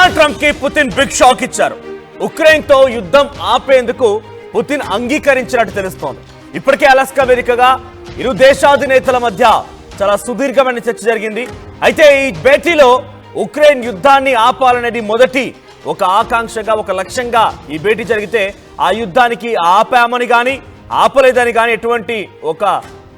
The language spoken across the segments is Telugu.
డొనాల్డ్ ట్రంప్ కి పుతిన్ బిగ్ షాక్ ఇచ్చారు. ఉక్రెయిన్ తో యుద్ధం ఆపేందుకు పుతిన్ అంగీకరించినట్టు తెలుస్తోంది. ఇప్పటికే అలాస్కా వేదికగా ఇరు దేశాధినేతల మధ్య చాలా సుదీర్ఘమైన చర్చ జరిగింది. అయితే ఈ భేటీలో ఉక్రెయిన్ యుద్ధాన్ని ఆపాలనేది మొదటి ఒక ఆకాంక్షగా, ఒక లక్ష్యంగా ఈ భేటీ జరిగితే ఆ యుద్ధానికి ఆపామని కానీ ఆపలేదని కానీ ఎటువంటి ఒక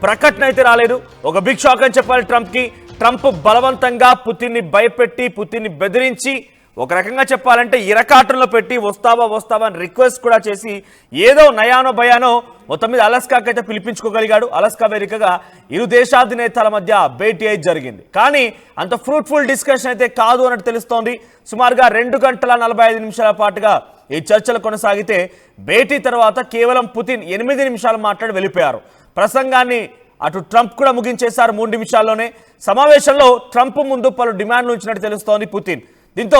ప్రకటన అయితే రాలేదు. ఒక బిగ్ షాక్ అని చెప్పాలి ట్రంప్కి. ట్రంప్ బలవంతంగా పుతిన్ని భయపెట్టి, పుతిన్ని బెదిరించి, ఒక రకంగా చెప్పాలంటే ఇరకాటంలో పెట్టి వస్తావా అని రిక్వెస్ట్ కూడా చేసి ఏదో నయానో భయానో మొత్తం మీద అలాస్కాకి అయితే పిలిపించుకోగలిగాడు. అలాస్కా వేదికగా ఇరు దేశాధినేతల మధ్య భేటీ అయితే జరిగింది. కానీ అంత ఫ్రూట్ఫుల్ డిస్కషన్ అయితే కాదు అన్నట్టు తెలుస్తోంది. సుమారుగా 2 గంటల 45 నిమిషాల పాటుగా ఈ చర్చలు కొనసాగితే భేటీ తర్వాత కేవలం పుతిన్ 8 నిమిషాలు మాట్లాడి వెళ్ళిపోయారు. ప్రసంగాన్ని అటు ట్రంప్ కూడా ముగించేశారు 3 నిమిషాల్లోనే. సమావేశంలో ట్రంప్ ముందు పలు డిమాండ్లు ఉంచినట్టు తెలుస్తోంది పుతిన్. దీంతో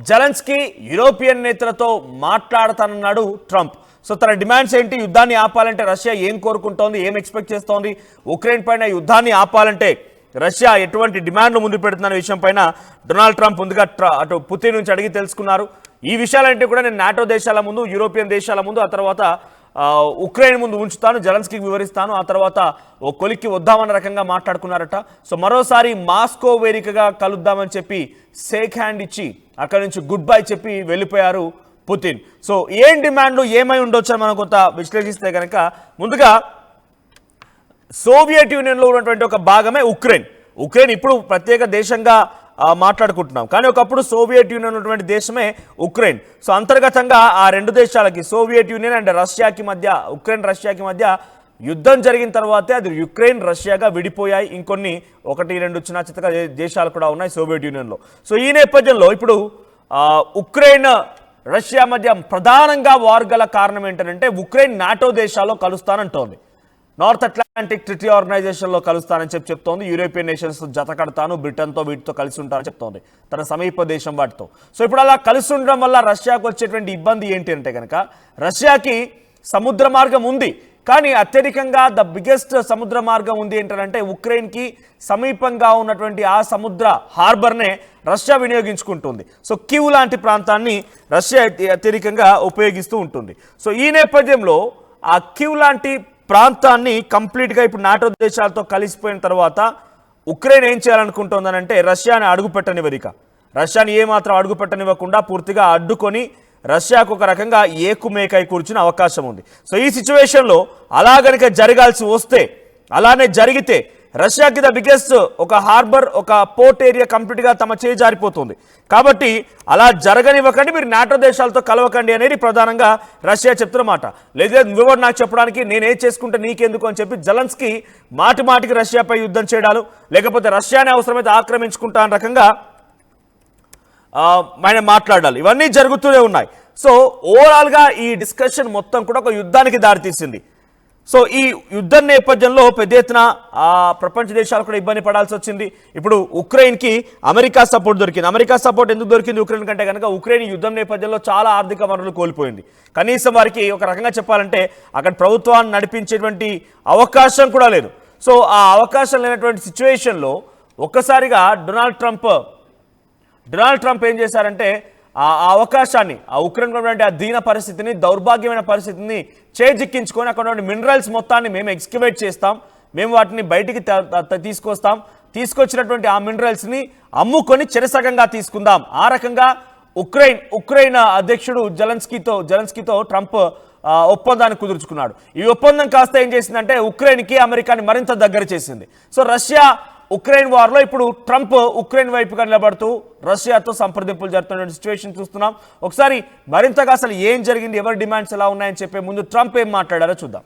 జెలెన్స్కీ యూరోపియన్ నేతలతో మాట్లాడతానన్నాడు ట్రంప్. సో తన డిమాండ్స్ ఏంటి? యుద్ధాన్ని ఆపాలంటే రష్యా ఏం కోరుకుంటోంది, ఏం ఎక్స్పెక్ట్ చేస్తోంది, ఉక్రెయిన్ పైన యుద్ధాన్ని ఆపాలంటే రష్యా ఎటువంటి డిమాండ్లు ముందు పెడుతున్న విషయం పైన డొనాల్డ్ ట్రంప్ ముందుగా అటు పుతిన్ నుంచి అడిగి తెలుసుకున్నారు. ఈ విషయాలంటే కూడా నేను నాటో దేశాల ముందు, యూరోపియన్ దేశాల ముందు, ఆ తర్వాత ఉక్రెయిన్ ముందు ఉంచుతాను, జెలెన్స్కీకి వివరిస్తాను, ఆ తర్వాత ఓ కొలిక్కి వద్దామన్న రకంగా మాట్లాడుకున్నారట. సో మరోసారి మాస్కో వేదికగా కలుద్దామని చెప్పి షేక్ హ్యాండ్ ఇచ్చి అక్కడి నుంచి గుడ్ బై చెప్పి వెళ్ళిపోయారు పుతిన్. సో ఏం డిమాండ్లు ఏమై ఉండొచ్చని మనం కొంత విశ్లేషిస్తే కనుక, ముందుగా సోవియట్ యూనియన్లో ఉన్నటువంటి ఒక భాగమే ఉక్రెయిన్ ఇప్పుడు ప్రత్యేక దేశంగా మాట్లాడుకుంటున్నాం. కానీ ఒకప్పుడు సోవియట్ యూనియన్ ఉన్నటువంటి దేశమే ఉక్రెయిన్. సో అంతర్గతంగా ఆ 2 దేశాలకి, సోవియట్ యూనియన్ అండ్ రష్యాకి మధ్య, ఉక్రెయిన్ రష్యాకి మధ్య యుద్ధం జరిగిన తర్వాతే అది యుక్రెయిన్ రష్యాగా విడిపోయాయి. ఇంకొన్ని 1-2 చిన్న చిత్తగా దేశాలు కూడా ఉన్నాయి సోవియట్ యూనియన్లో. సో ఈ నేపథ్యంలో ఇప్పుడు ఉక్రెయిన్ రష్యా మధ్య ప్రధానంగా వార్ గల కారణం ఏంటంటే ఉక్రెయిన్ నాటో దేశాల్లో కలుస్తానంటోంది. నార్త్ అట్లాంటిక్ ట్రిటీ ఆర్గనైజేషన్లో కలుస్తానని చెప్తోంది. యూరోపియన్ నేషన్స్ జత కడతాను, బ్రిటన్తో వీటితో కలిసి ఉంటానని చెప్తోంది, తన సమీప దేశం వాటితో. సో ఇప్పుడు అలా కలిసి ఉండడం వల్ల రష్యాకు వచ్చేటువంటి ఇబ్బంది ఏంటి అంటే కనుక, రష్యాకి సముద్ర మార్గం ఉంది, కానీ అత్యధికంగా ద బిగ్గెస్ట్ సముద్ర మార్గం ఉంది ఏంటంటే ఉక్రెయిన్కి సమీపంగా ఉన్నటువంటి ఆ సముద్ర హార్బర్నే రష్యా వినియోగించుకుంటుంది. సో కీవ్ లాంటి ప్రాంతాన్ని రష్యా అత్యధికంగా ఉపయోగిస్తూ ఉంటుంది. సో ఈ నేపథ్యంలో ఆ కీవ్ లాంటి ప్రాంతాన్ని కంప్లీట్గా ఇప్పుడు నాటో దేశాలతో కలిసిపోయిన తర్వాత ఉక్రెయిన్ ఏం చేయాలనుకుంటుందనంటే రష్యాని అడుగుపెట్టనివ్వరిక. రష్యాని ఏమాత్రం అడుగుపెట్టనివ్వకుండా పూర్తిగా అడ్డుకొని రష్యాకు ఒక రకంగా ఏకుమేకై కూర్చునే అవకాశం ఉంది. సో ఈ సిచ్యువేషన్లో అలా గనుక జరగాల్సి వస్తే, అలానే జరిగితే రష్యాకి ద బిగ్గెస్ట్ ఒక హార్బర్, ఒక పోర్ట్ ఏరియా కంప్లీట్గా తమ చేయి జారిపోతుంది. కాబట్టి అలా జరగనివ్వకండి, మీరు నాటో దేశాలతో కలవకండి అనేది ప్రధానంగా రష్యా చెప్తున్నమాట. లేదా నువ్వెవరు నాకు చెప్పడానికి, నేనే చేసుకుంటే నీకెందుకు అని చెప్పి జెలెన్స్కీ మాటికి రష్యాపై యుద్ధం చేయడాలు, లేకపోతే రష్యాని అవసరమైతే ఆక్రమించుకుంటా అనే రకంగా ఆయన మాట్లాడాలి. ఇవన్నీ జరుగుతూనే ఉన్నాయి. సో ఓవరాల్గా ఈ డిస్కషన్ మొత్తం కూడా ఒక యుద్ధానికి దారితీసింది. సో ఈ యుద్ధం నేపథ్యంలో పెద్ద ఎత్తున ప్రపంచ దేశాలు కూడా ఇబ్బంది పడాల్సి వచ్చింది. ఇప్పుడు ఉక్రెయిన్కి అమెరికా సపోర్ట్ దొరికింది. అమెరికా సపోర్ట్ ఎందుకు దొరికింది ఉక్రెయిన్ కంటే కనుక, ఉక్రెయిన్ యుద్ధం నేపథ్యంలో చాలా ఆర్థిక వనరులు కోల్పోయింది. కనీసం వారికి ఒక రకంగా చెప్పాలంటే అక్కడ ప్రభుత్వాన్ని నడిపించేటువంటి అవకాశం కూడా లేదు. సో ఆ అవకాశం లేనటువంటి సిచ్యువేషన్లో ఒక్కసారిగా డొనాల్డ్ ట్రంప్ ఏం చేశారంటే ఆ అవకాశాన్ని, ఆ ఉక్రెయిన్ ఉన్నటువంటి ఆ దీన పరిస్థితిని, దౌర్భాగ్యమైన పరిస్థితిని చేజిక్కించుకొని అక్కడ ఉన్న మినరల్స్ మొత్తాన్ని మేము ఎక్స్కవేట్ చేస్తాం, మేము వాటిని బయటికి తీసుకొస్తాం, తీసుకొచ్చినటువంటి ఆ మినరల్స్ని అమ్ముకొని చెరసగంగా తీసుకుందాం. ఆ రకంగా ఉక్రెయిన్ అధ్యక్షుడు జెలెన్స్కీతో ట్రంప్ ఒప్పందాన్ని కుదుర్చుకున్నాడు. ఈ ఒప్పందం కాస్త ఏం చేసిందంటే ఉక్రెయిన్కి అమెరికాని మరింత దగ్గర చేసింది. సో రష్యా ఉక్రెయిన్ వార్లో ఇప్పుడు ట్రంప్ ఉక్రెయిన్ వైపుగా నిలబడుతూ రష్యాతో సంప్రదింపులు జరుగుతున్న సిచ్యువేషన్ చూస్తున్నాం. ఒకసారి మరింతగా అసలు ఏం జరిగింది, ఎవరి డిమాండ్స్ ఎలా ఉన్నాయని చెప్పే ముందు ట్రంప్ ఏం మాట్లాడారో చూద్దాం.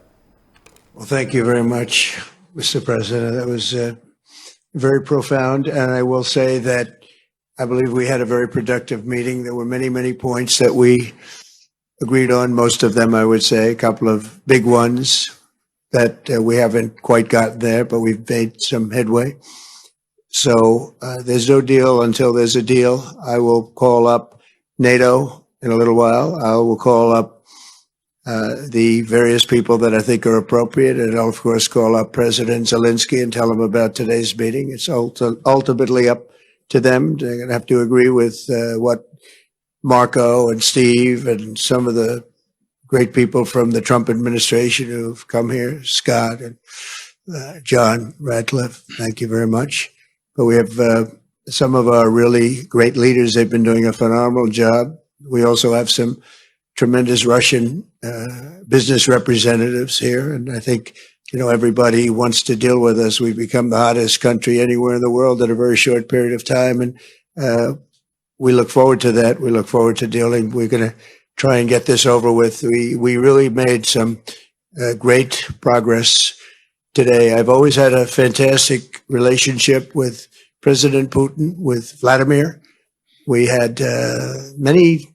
Well, thank you very much, Mr. President. That was very profound, and I will say that I believe we had a very productive meeting. There were many points that we agreed on, most of them I would say, a couple of big ones that we haven't quite gotten there, but we've made some headway. So there's no deal until there's a deal. I will call up NATO in a little while. I will call up the various people that I think are appropriate, and I'll of course call up President Zelensky and tell him about today's meeting. It's ultimately up to them. They're going to have to agree with what Marco and Steve and some of the great people from the Trump administration who've come here, Scott and John Radcliffe. Thank you very much. But we have some of our really great leaders. They've been doing a phenomenal job. We also have some tremendous Russian business representatives here. And I think, everybody wants to deal with us. We've become the hottest country anywhere in the world in a very short period of time. And we look forward to that. We look forward to dealing. We're going to try and get this over with. We really made some great progress today. I've always had a fantastic relationship with President Putin, with Vladimir. We had many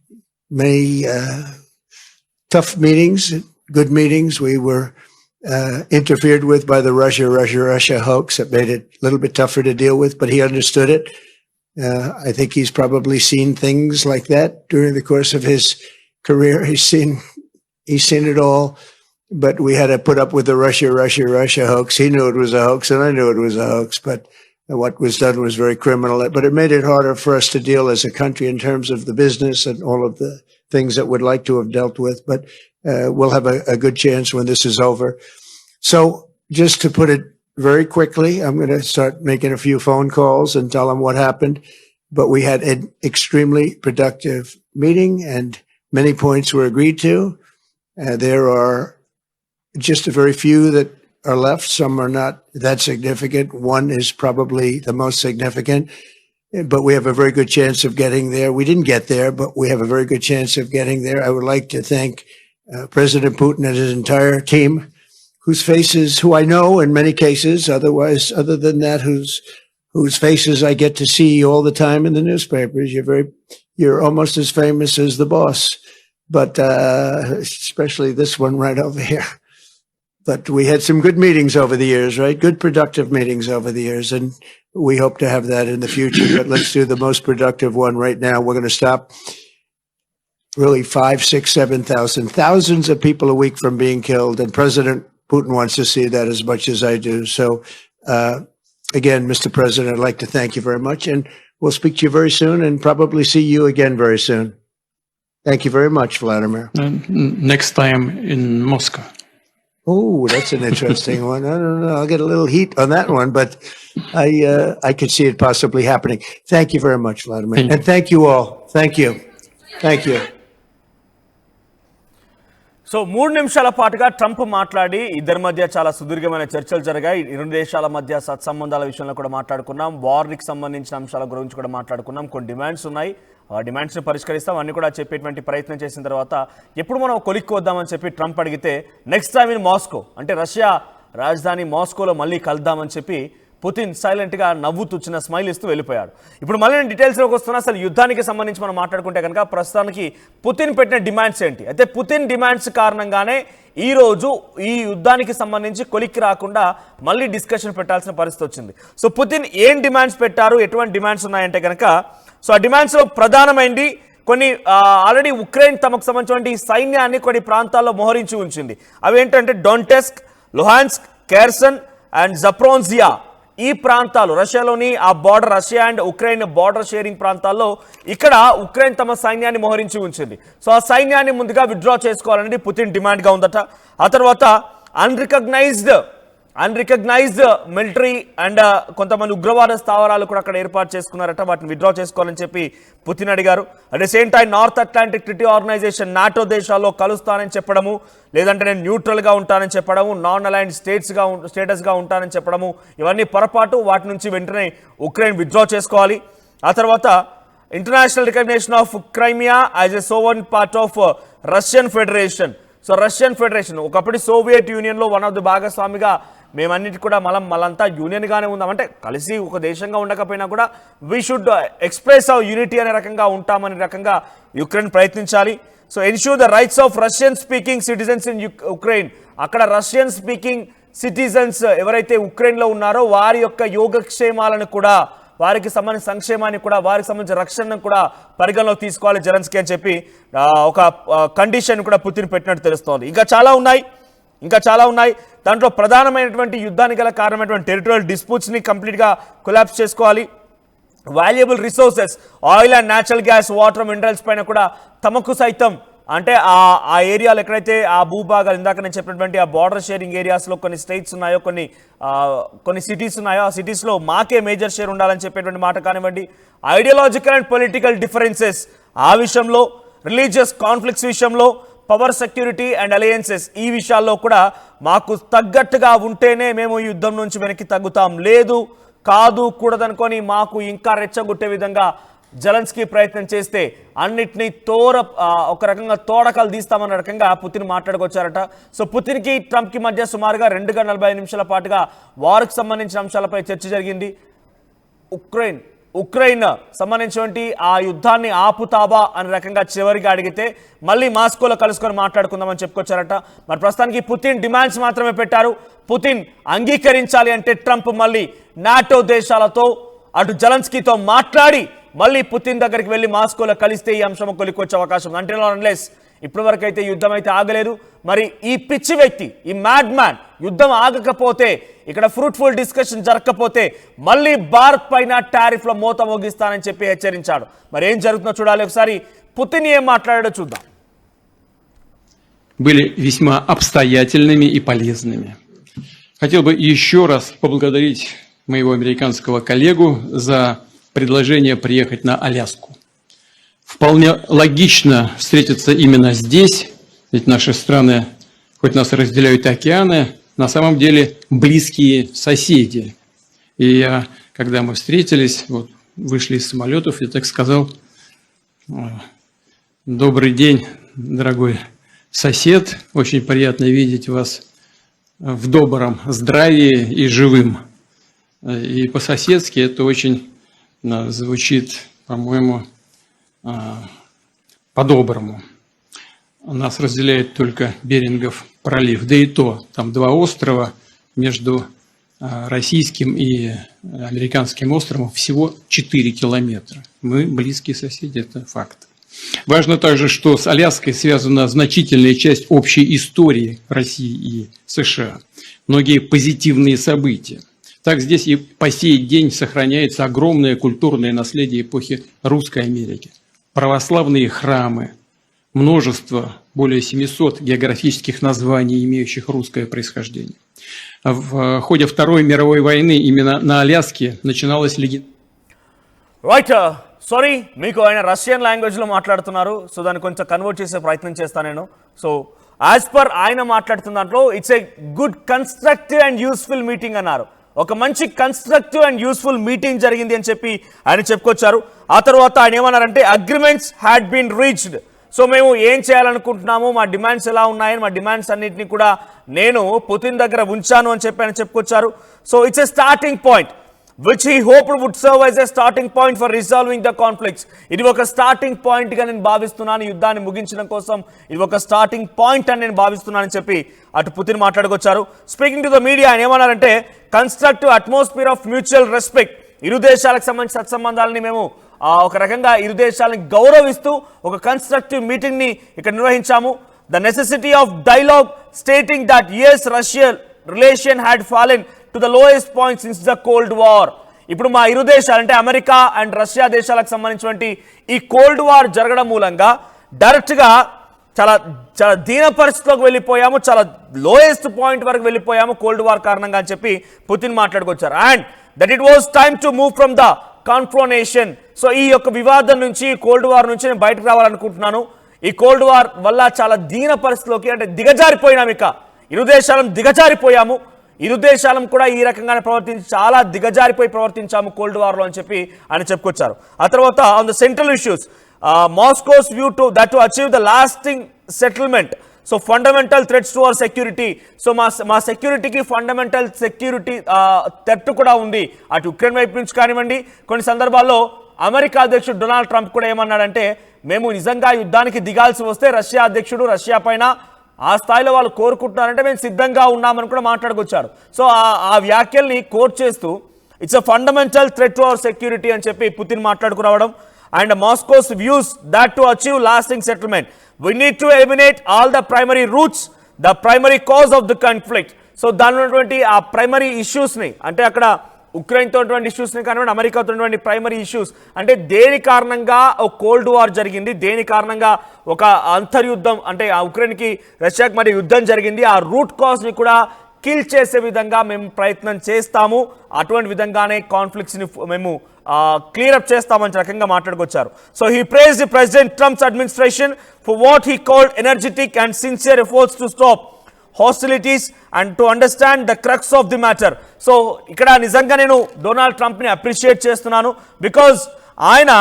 tough meetings, good meetings. We were interfered with by the Russia hoax that made it a little bit tougher to deal with, but he understood it. I think he's probably seen things like that during the course of his career. He's seen it all, but we had to put up with the Russia hoax. He knew it was a hoax, and I knew it was a hoax, but what was done was very criminal. But it made it harder for us to deal as a country in terms of the business and all of the things that we'd like to have dealt with. But we'll have a good chance when this is over. So just to put it very quickly, I'm going to start making a few phone calls and tell them what happened. But we had an extremely productive meeting, and many points were agreed to. There are just a very few that are left. Some are not that significant. One is probably the most significant, but we have a very good chance of getting there. We didn't get there, but we have a very good chance of getting there. I would like to thank President Putin and his entire team, who I know in many cases, other than that, whose faces I get to see all the time in the newspapers. You're almost as famous as the boss, but especially this one right over here. But we had some good meetings over the years, right? Good productive meetings over the years, and we hope to have that in the future. But let's do the most productive one right now. We're going to stop really 5, 6, 7,000, thousands of people a week from being killed, and President Putin wants to see that as much as I do. So, again, Mr. President, I'd like to thank you very much, and we'll speak to you very soon and probably see you again very soon. Thank you very much, Vladimir. Next time in Moscow. Oh, that's an interesting one. I don't know. I'll get a little heat on that one, but I could see it possibly happening. Thank you very much, Vladimir. And thank you all. Thank you. Thank you. So 3 నిమిషాల పాటుగా ట్రంప్ మాట్లాడి ఇద్దరి మధ్య చాలా సుదీర్ఘమైన చర్చలు జరిగాయి. ఇరు దేశాల మధ్య సత్సంబంధాల విషయంలో కూడా మాట్లాడుకున్నాం. వార్కి సంబంధించిన అంశాల గురించి కూడా మాట్లాడుకున్నాం. కొన్ని డిమాండ్స్ ఉన్నాయి, ఆ డిమాండ్స్ని పరిష్కరిస్తాం అన్ని కూడా చెప్పేటువంటి ప్రయత్నం చేసిన తర్వాత ఎప్పుడు మనం కొలిక్కి వద్దామని చెప్పి ట్రంప్ అడిగితే నెక్స్ట్ టైం ఇన్ మాస్కో, అంటే రష్యా రాజధాని మాస్కోలో మళ్ళీ కలుద్దామని చెప్పి పుతిన్ సైలెంట్గా నవ్వుతూ చిన్న స్మైల్ ఇస్తూ వెళ్ళిపోయాడు. ఇప్పుడు మళ్ళీ నేను డీటెయిల్స్లోకి వస్తున్నా. అసలు యుద్ధానికి సంబంధించి మనం మాట్లాడుకుంటే కనుక ప్రస్తుతానికి పుతిన్ పెట్టిన డిమాండ్స్ ఏంటి? అయితే పుతిన్ డిమాండ్స్ కారణంగానే ఈరోజు ఈ యుద్ధానికి సంబంధించి కొలిక్కి రాకుండా మళ్ళీ డిస్కషన్ పెట్టాల్సిన పరిస్థితి వచ్చింది. సో పుతిన్ ఏం డిమాండ్స్ పెట్టారు, ఎటువంటి డిమాండ్స్ ఉన్నాయంటే కనుక, సో ఆ డిమాండ్స్లో ప్రధానమైనది కొన్ని ఆల్రెడీ ఉక్రెయిన్ తమకు సంబంధించిన సైన్యాన్ని కొన్ని ప్రాంతాల్లో మోహరించి ఉంచింది. అవి ఏంటంటే డొంటెస్క్, లుహాన్స్క్, కేర్సన్ అండ్ జప్రోన్జియా. ఈ ప్రాంతాలు రష్యాలోని ఆ border, Russia and Ukraine border sharing ప్రాంతాల్లో ఇక్కడ ఉక్రెయిన్ తమ సైన్యాన్ని మోహరించి ఉంచింది. సో ఆ సైన్యాన్ని ముందుగా విత్డ్రా చేసుకోవాలనేది పుతిన్ డిమాండ్గా ఉందట. ఆ తర్వాత అన్రికగ్నైజ్డ్ మిలిటరీ అండ్ కొంతమంది ఉగ్రవాద స్థావరాలు కూడా అక్కడ ఏర్పాటు చేసుకున్నారట. వాటిని విత్డ్రా చేసుకోవాలని చెప్పి పుతిన్ అడిగారు. At the same time North Atlantic Treaty Organization NATO దేశాల్లో కలుస్తానని చెప్పడము, లేదంటే నేను న్యూట్రల్గా ఉంటానని చెప్పడము, నాన్ అలైన్డ్ స్టేటస్గా ఉంటానని చెప్పడము, ఇవన్నీ పొరపాటు. వాటి నుంచి వెంటనే ఉక్రెయిన్ విత్డ్రా చేసుకోవాలి. ఆ తర్వాత international recognition of Crimea as a sovereign part of Russian federation. So Russian federation ఒకప్పుడు సోవియట్ యూనియన్లో వన్ ఆఫ్ ది భాగస్వామిగా మేమన్నిటి కూడా మళ్ళంతా యూనియన్గానే ఉందాం, అంటే కలిసి ఒక దేశంగా ఉండకపోయినా కూడా we should express our unity అనే రకంగా ఉంటామనే రకంగా యుక్రెయిన్ ప్రయత్నించాలి. So ensure the rights of Russian speaking citizens in Ukraine. అక్కడ రష్యన్ స్పీకింగ్ సిటిజన్స్ ఎవరైతే ఉక్రెయిన్లో ఉన్నారో వారి యొక్క యోగక్షేమాలను కూడా, వారికి సంబంధించిన సంక్షేమాన్ని కూడా, వారికి సంబంధించిన రక్షణను కూడా పరిగణలోకి తీసుకోవాలి జెలెన్స్కీ అని చెప్పి ఒక కండిషన్ కూడా పుతిన్ పెట్టినట్టు తెలుస్తోంది. ఇంకా చాలా ఉన్నాయి. దాంట్లో ప్రధానమైనటువంటి యుద్ధానికి గల కారణమైనటువంటి టెరిటోరియల్ డిస్ప్యూట్స్ని కంప్లీట్గా కొలాప్స్ చేసుకోవాలి. Valuable resources oil and natural gas, water, minerals పైన కూడా తమకు సైతం అంటే ఆ ఏరియాలు ఎక్కడైతే ఆ భూభాగాలు ఇందాక నేను చెప్పినటువంటి ఆ బార్డర్ షేరింగ్ ఏరియాస్లో కొన్ని స్టేట్స్ ఉన్నాయో, కొన్ని సిటీస్ ఉన్నాయో, ఆ సిటీస్లో మాకే మేజర్ షేర్ ఉండాలని చెప్పేటువంటి మాట కానివ్వండి, ఐడియాలజికల్ అండ్ పొలిటికల్ డిఫరెన్సెస్ ఆ విషయంలో, రిలీజియస్ కాన్ఫ్లిక్ట్స్ విషయంలో, పవర్ సెక్యూరిటీ అండ్ అలయన్సెస్ ఈ విషయాల్లో కూడా మాకు తగ్గట్టుగా ఉంటేనే మేము ఈ యుద్ధం నుంచి వెనక్కి తగ్గుతాం, లేదు కాదు కూడదనుకొని మాకు ఇంకా రెచ్చగొట్టే విధంగా జెలెన్స్కీ ప్రయత్నం చేస్తే అన్నిటినీ ఒక రకంగా తోడకాలు తీస్తామన్న రకంగా పుతిన్ మాట్లాడుకొచ్చారట. సో పుతిన్కి ట్రంప్కి మధ్య సుమారుగా 2 గంటల 45 నిమిషాల పాటుగా వార్కి సంబంధించిన అంశాలపై చర్చ జరిగింది. ఉక్రెయిన్ సంబంధించినటువంటి ఆ యుద్ధాన్ని ఆపుతావా అనే రకంగా చివరిగా అడిగితే మళ్ళీ మాస్కోలో కలుసుకొని మాట్లాడుకుందామని చెప్పుకొచ్చారట. మరి ప్రస్తుతానికి పుతిన్ డిమాండ్స్ మాత్రమే పెట్టారు. పుతిన్ అంగీకరించాలి అంటే ట్రంప్ మళ్ళీ నాటో దేశాలతో అటు జెలెన్స్కీతో మాట్లాడి మళ్ళీ పుతిన్ దగ్గరికి వెళ్ళి మాస్కోలో కలిస్తే ఈ అంశం కొలికొచ్చే అవకాశం ఉంది. అంటే అన్లెస్ ఇప్పటి వరకు అయితే యుద్ధం అయితే ఆగలేదు. మరి ఈ పిచ్చి వ్యక్తి, ఈ మ్యాడ్ మ్యాన్ యుద్ధం ఆగకపోతే, ఇక్కడ ఫ్రూట్ఫుల్ డిస్కషన్ జరగకపోతే మళ్ళీ భారత్ పైన టారిఫ్ల మోత మోగిస్తానని చెప్పి హెచ్చరించాడు. మరి ఏం జరుగుతుందో చూడాలి. ఒకసారి పుతిన్ ఏం మాట్లాడాడో చూద్దాం. Были весьма обстоятельными и полезными. Хотел бы еще раз поблагодарить моего американского коллегу за предложение приехать на Аляску. Вполне логично встретиться именно здесь, ведь наши страны, хоть нас разделяют океаны, на самом деле близкие соседи. И я, когда мы встретились, вот, вышли из самолетов, я так сказал: добрый день, дорогой сосед, очень приятно видеть вас в добром здравии и живым. И по-соседски это очень звучит, по-моему, по-доброму. Нас разделяет только Берингов пролив, да и то, там 2 острова, между российским и американским островом всего 4 километра. Мы близкие соседи, это факт. Важно также, что с Аляской связана значительная часть общей истории России и США, многие позитивные события. Так здесь и по сей день сохраняется огромное культурное наследие эпохи Русской Америки. Православные храмы, множество, более 700 географических названий, имеющих русское происхождение. В ходе Второй мировой войны именно на Аляске начиналась легенда. సారీ, మీకు ఆయన రష్యన్ లాంగ్వేజ్లో మాట్లాడుతున్నారు. సో దాన్ని కొంచెం కన్వర్ట్ చేసే ప్రయత్నం చేస్తాను నేను. సో యాజ్ పర్ ఆయన మాట్లాడుతున్న దాంట్లో it's a good constructive and useful meeting అన్నారు. ఒక మంచి కన్స్ట్రక్టివ్ అండ్ యూస్ఫుల్ మీటింగ్ జరిగింది అని చెప్పి ఆయన చెప్పుకొచ్చారు. ఆ తర్వాత ఆయన ఏమన్నారంటే agreements had been reached. So మేము ఏం చేయాలనుకుంటున్నాము, మా డిమాండ్స్ ఎలా ఉన్నాయని, మా డిమాండ్స్ అన్నింటినీ కూడా నేను పుతిన్ దగ్గర ఉంచాను అని చెప్పి ఆయన చెప్పుకొచ్చారు. So it's a starting point which he hoped would serve as a starting point for resolving the conflicts. ఇది ఒక స్టార్టింగ్ పాయింట్ గా నేను భావిస్తున్నాను, యుద్ధాన్ని ముగించడం కోసం ఇది ఒక స్టార్టింగ్ పాయింట్ అని నేను భావిస్తున్నానని చెప్పి అటు పుతిన్ మాట్లాడుకొచ్చారు. స్పీకింగ్ టు ద మీడియా ఆయన ఏమన్నారంటే constructive atmosphere of mutual respect, ఇరు దేశాలకు సంబంధించిన సత్సంబంధాలని మేము ఒక రకంగా ఇరు దేశాలను గౌరవిస్తూ ఒక కన్స్ట్రక్టివ్ మీటింగ్ ని ఇక్కడ నిర్వహించాము. The necessity of dialogue stating that US Russia relation had fallen to the lowest point since the cold war. ఇప్పుడు మా ఇరు దేశాలు అంటే అమెరికా అండ్ రష్యా దేశాలకు సంబంధించినటువంటి ఈ కోల్డ్ వార్ జరగడం మూలంగా డైరెక్ట్గా చాలా చాలా దీన పరిస్థితిలోకి వెళ్ళిపోయాము, చాలా లోయెస్ట్ పాయింట్ వరకు వెళ్ళిపోయాము కోల్డ్ వార్ కారణంగా అని చెప్పి పుతిన్ మాట్లాడుకొచ్చారు. And that it was time to move from the confrontation. So ఈ యొక్క వివాదం నుంచి, కోల్డ్ వార్ నుంచి నేను బయటకు రావాలనుకుంటున్నాను. ఈ కోల్డ్ వార్ వల్ల చాలా దీన పరిస్థితిలోకి అంటే దిగజారిపోయినాము, ఇక ఇరు దేశాలను దిగజారిపోయాము, ఇరు దేశాలం కూడా ఈ రకంగానే చాలా దిగజారిపోయి ప్రవర్తించాము కోల్డ్ వార్లో అని చెప్పి ఆయన చెప్పుకొచ్చారు. ఆ తర్వాత on the central issues Moscow's view to that to achieve the lasting settlement. So fundamental threats to our security. So మా సెక్యూరిటీకి ఫండమెంటల్ సెక్యూరిటీ థ్రెట్ కూడా ఉంది అటు ఉక్రెయిన్ వైపు నుంచి కానివ్వండి. కొన్ని సందర్భాల్లో అమెరికా అధ్యక్షుడు డొనాల్డ్ ట్రంప్ కూడా ఏమన్నాడంటే మేము నిజంగా యుద్ధానికి దిగాల్సి వస్తే రష్యా అధ్యక్షుడు రష్యా పైన ఆ స్థాయిలో వాళ్ళు కోరుకుంటున్నారంటే మేము సిద్ధంగా ఉన్నామని కూడా మాట్లాడుకొచ్చాడు. సో ఆ వ్యాఖ్యల్ని కోట్ చేస్తూ it's a fundamental threat to our security అని చెప్పి పుతిన్ మాట్లాడుకురావడం. And Moscow's views that to achieve lasting settlement we need to eliminate all the primary roots, the primary cause of the conflict. So దానిలో ఉన్నటువంటి ఆ ప్రైమరీ ఇష్యూస్ని అంటే అక్కడ ఉక్రెయిన్తో ఉన్నటువంటి ఇష్యూస్ని కానివ్వండి, అమెరికాతో ఉన్నటువంటి ప్రైమరీ ఇష్యూస్, అంటే దేని కారణంగా ఒక కోల్డ్ వార్ జరిగింది, దేని కారణంగా ఒక అంతర్యుద్ధం అంటే ఆ ఉక్రెయిన్కి రష్యాకి మరి యుద్ధం జరిగింది, ఆ రూట్ కాజ్ని కూడా కిల్ చేసే విధంగా మేము ప్రయత్నం చేస్తాము, అటువంటి విధంగానే కాన్ఫ్లిక్ట్స్ని మేము క్లియర్ అప్ చేస్తామని రకంగా మాట్లాడుకొచ్చారు. So he praised the president Trump's administration for what he called energetic and sincere efforts to stop hostilities and to understand the crux of the matter. So ఇక్కడ నిజంగా నేను డొనాల్డ్ ట్రంప్ని అప్రిషియేట్ చేస్తున్నాను, బికాజ్ ఆయన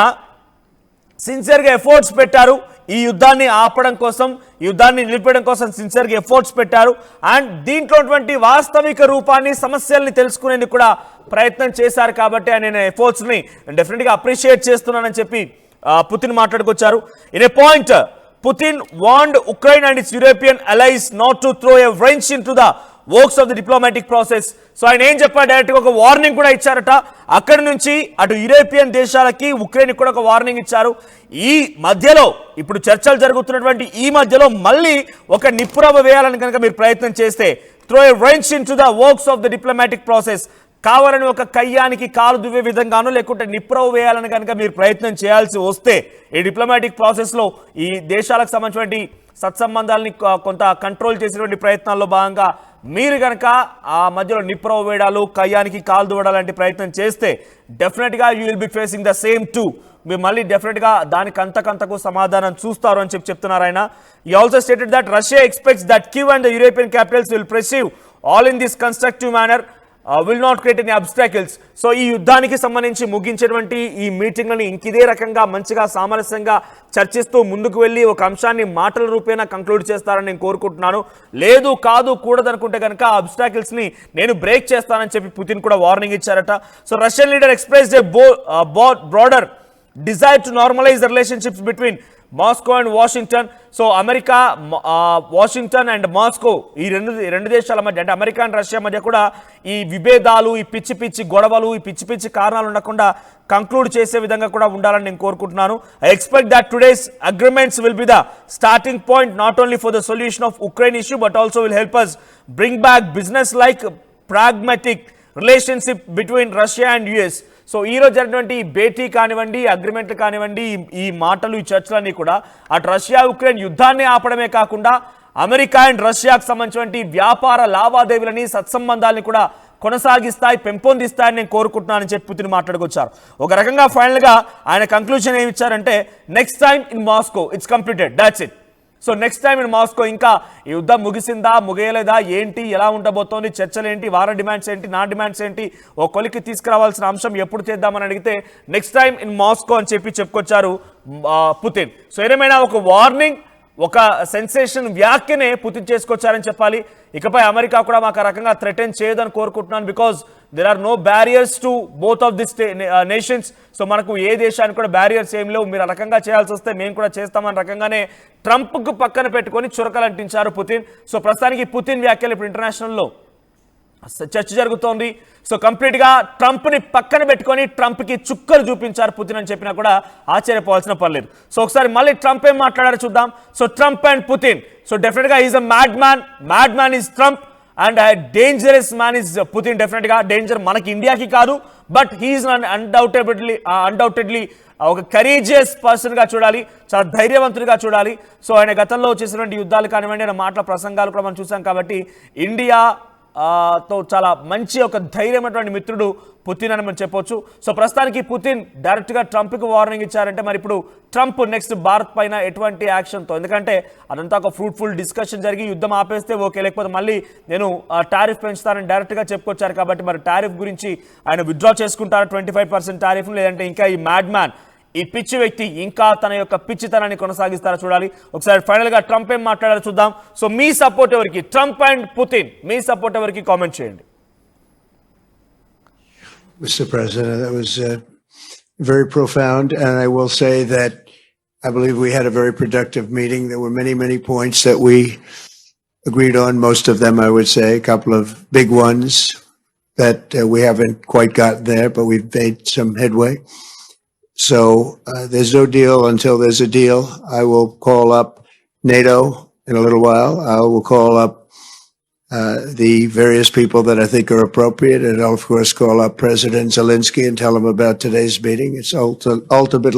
సిన్సియర్గా ఎఫర్ట్స్ పెట్టారు ఈ యుద్ధాన్ని ఆపడం కోసం, ఈ యుద్ధాన్ని నిలిపేయడం కోసం సిన్సియర్గా ఎఫర్ట్స్ పెట్టారు. అండ్ దీంట్లో ఉన్నటువంటి వాస్తవిక రూపాన్ని, సమస్యల్ని తెలుసుకునేందుకు కూడా ప్రయత్నం చేశారు. కాబట్టి ఆయన ఎఫర్ట్స్ని డెఫినెట్గా అప్రిషియేట్ చేస్తున్నానని చెప్పి పుతిన్ మాట్లాడుకొచ్చారు. In a point, Putin warned Ukraine and its European allies not to throw a wrench into the works of the diplomatic process. So ఆయన ఏం చెప్పారు, డైరెక్ట్గా ఒక వార్నింగ్ కూడా ఇచ్చారట. అక్కడి నుంచి అటు యూరోపియన్ దేశాలకి ఉక్రెయిన్కి కూడా ఒక వార్నింగ్ ఇచ్చారు. ఈ మధ్యలో ఇప్పుడు చర్చలు జరుగుతున్నటువంటి ఈ మధ్యలో మళ్ళీ ఒక నిప్పురవ్వ వేయాలని కనుక మీరు ప్రయత్నం చేస్తే, throw A wrench into the works of the diplomatic process, కావాలని ఒక కయ్యానికి కాలు దువ్వే విధంగానో లేకుంటే నిప్పురవ్వ వేయాలని కనుక మీరు ప్రయత్నం చేయాల్సి వస్తే, ఈ డిప్లొమాటిక్ ప్రాసెస్లో ఈ దేశాలకు సంబంధించినటువంటి సత్సంబంధాలని కొంత కంట్రోల్ చేసేటువంటి ప్రయత్నాల్లో భాగంగా మీరు కనుక ఆ మధ్యలో నిప్పురవ్వ వేయడాలు, కయ్యానికి కాలు దువ్వడాలు లాంటి ప్రయత్నం చేస్తే డెఫినెట్గా you will be facing the same two. మీరు మళ్ళీ డెఫినెట్గా దానికి అంతకంతకు సమాధానం చూస్తారు అని చెప్తున్నారు ఆయన. ఈ also stated that Russia expects that Kyiv and the European capitals will perceive all in this constructive manner, will not create any obstacles. So ఈ యుద్ధానికి సంబంధించి ముగించేటువంటి ఈ మీటింగ్లని ఇంకిదే రకంగా మంచిగా సామరస్యంగా చర్చిస్తూ ముందుకు వెళ్ళి ఒక అంశాన్ని మాటల రూపేణా కంక్లూడ్ చేస్తారని నేను కోరుకుంటున్నాను. లేదు కాదు కూడదనుకుంటే కనుక అబ్స్టాకిల్స్ని నేను బ్రేక్ చేస్తానని చెప్పి పుతిన్ కూడా వార్నింగ్ ఇచ్చారట. So Russian leader expressed a broader desire to normalize the relationships between Moscow and Washington. So America, Washington and Moscow ఈ రెండు దేశాల మధ్య అంటే అమెరికా అండ్ రష్యా మధ్య కూడా ఈ విభేదాలు, ఈ పిచ్చి పిచ్చి గొడవలు, ఈ పిచ్చి పిచ్చి కారణాలు ఉండకుండా కంక్లూడ్ చేసే విధంగా కూడా ఉండాలని నేను కోరుకుంటున్నాను. I expect that today's agreements will be the starting point not only for the solution of Ukraine issue but also will help us bring back business like pragmatic relationship between Russia and US. So ఈరోజు జరిగినటువంటి ఈ భేటీ కానివ్వండి, అగ్రిమెంట్లు కానివ్వండి, ఈ మాటలు, ఈ చర్చలన్నీ కూడా అటు రష్యా ఉక్రెయిన్ యుద్ధాన్ని ఆపడమే కాకుండా అమెరికా అండ్ రష్యాకు సంబంధించినటువంటి వ్యాపార లావాదేవీలని, సత్సంబంధాలని కూడా కొనసాగిస్తాయి, పెంపొందిస్తాయని నేను కోరుకుంటున్నానని చెప్పి పుతిన్ మాట్లాడుకొచ్చారు. ఒక రకంగా ఫైనల్గా ఆయన కంక్లూజన్ ఏమి ఇచ్చారంటే, next time in Moscow it's completed, that's it. So next time in Moscow, ఇంకా ఈ యుద్ధం ముగిసిందా ముగియలేదా ఏంటి, ఎలా ఉండబోతోంది, చర్చలు ఏంటి, వార డిమాండ్స్ ఏంటి, నా డిమాండ్స్ ఏంటి, ఓ కొలికి తీసుకురావాల్సిన అంశం ఎప్పుడు చేద్దామని అడిగితే నెక్స్ట్ టైం ఇన్ మాస్కో అని చెప్పి చెప్పుకొచ్చారు పుతిన్. సో ఏదేమైనా ఒక వార్నింగ్, ఒక సెన్సేషన్ వ్యాఖ్యనే పుతిన్ చేసుకొచ్చారని చెప్పాలి. ఇకపై అమెరికా కూడా మాకు ఆ రకంగా థ్రెటన్ చేయదని కోరుకుంటున్నాను. Because there are no barriers to both of this nations. So మనకు ఏ దేశానికి కూడా బ్యారియర్స్ ఏం లేవు. మీరు ఆ రకంగా చేయాల్సి వస్తే మేము కూడా చేస్తామని రకంగానే ట్రంప్కు పక్కన పెట్టుకొని చురకలు అంటించారు పుతిన్. సో ప్రస్తుతానికి పుతిన్ వ్యాఖ్యలు ఇప్పుడు ఇంటర్నేషనల్లో చర్చ జరుగుతోంది. సో కంప్లీట్గా ట్రంప్ని పక్కన పెట్టుకొని ట్రంప్కి చుక్కలు చూపించారు పుతిన్ అని చెప్పినా కూడా ఆశ్చర్యపోవాల్సిన పర్లేదు. సో ఒకసారి మళ్ళీ ట్రంప్ ఏం మాట్లాడారో చూద్దాం. So Trump and Putin, so డెఫినెట్గా is a mad man is Trump and dangerous man is Putin. డెఫినెట్గా డేంజర్ మనకి ఇండియాకి కాదు, బట్ హీఈస్ అన్డౌటెడ్లీ ఒక కరేజియస్ పర్సన్గా చూడాలి, చాలా ధైర్యవంతుడిగా చూడాలి. సో ఆయన గతంలో చేసినటువంటి యుద్ధాలు కానివ్వండి, ఆయన మాటల ప్రసంగాలు కూడా మనం చూసాం. కాబట్టి ఇండియా తో చాలా మంచి ఒక ధైర్యమైనటువంటి మిత్రుడు పుతిన్ అని మనం చెప్పొచ్చు. సో ప్రస్తుతానికి పుతిన్ డైరెక్ట్గా ట్రంప్కి వార్నింగ్ ఇచ్చారంటే మరి ఇప్పుడు ట్రంప్ నెక్స్ట్ భారత్ పైన ఎటువంటి యాక్షన్తో, ఎందుకంటే అదంతా ఒక ఫ్రూట్ఫుల్ డిస్కషన్ జరిగి యుద్ధం ఆపేస్తే ఓకే, లేకపోతే మళ్ళీ నేను టారిఫ్ పెంచుతానని డైరెక్ట్గా చెప్పుకొచ్చారు. కాబట్టి మరి టారిఫ్ గురించి ఆయన విత్డ్రా చేసుకుంటారు 25% టారిఫ్, లేదంటే ఇంకా ఈ మ్యాడ్ మ్యాన్, ఈ పిచ్చి వ్యక్తి ఇంకా తన యొక్క పిచ్చితనాన్ని కొనసాగిస్తారా చూడాలి. ఒకసారి ఫైనల్ గా ట్రంప్ ఏం మాట్లాడారో చూద్దాం. సో మీ సపోర్ట్ ఎవరికి, Trump and Putin, me support ఎవరికి కామెంట్ చేయండి. Mr. President, that was very profound, and I will say that I believe we had a very productive meeting. There were many points that we agreed on, most of them I would say, a couple of big ones that we haven't quite gotten there, but we've made some headway. So there's no deal until there's a deal. I will call up NATO in a little while. I will call up the various people that I think are appropriate. And I'll, of course, call up President Zelensky and tell him about today's meeting. It's ultimately